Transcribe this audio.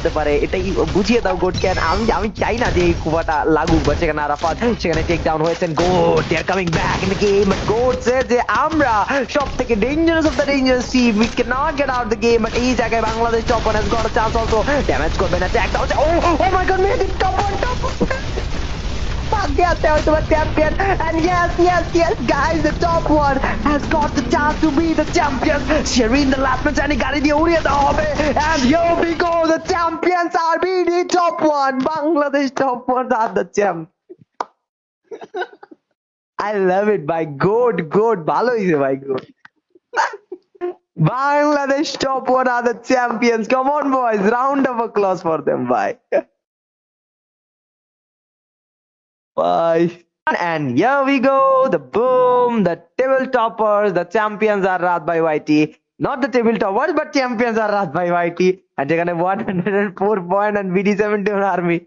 হতে পারে, এটাই বুঝিয়ে দাও গোটকে। আমি আমি চাই না যে এই কুবাটা লাগুক, বা সেখানে আরাফাত সেখানে টেক ডাউন হয়েছেন। Goat they are coming back in the game, but goat সে যে আমরা সব থেকে dangerous of the dangerous team, we can not get out the game. But এই জায়গায় Bangladesh top one has got a chance also, damage করবে না tag দাও। Oh oh my God, made it top one, top आगे आते हैं तुम्हारे champion, and yes guys, the top one has got the chance to be the champion. Shireen the last man जाने गाड़ी दिए उड़िए दा होवे, and here we go, the champions are being the top one. Bangladesh top one are the champ. I love it, by good ভালো হইছে ভাই, good. Bangladesh top one are the champions. Come on boys, round of applause for them, bye. Bye. And here we go, the boom, the table toppers, the champions are Rad by YT. Not the table toppers, but champions are Rad by YT. And they're gonna 104 point and BD71 army.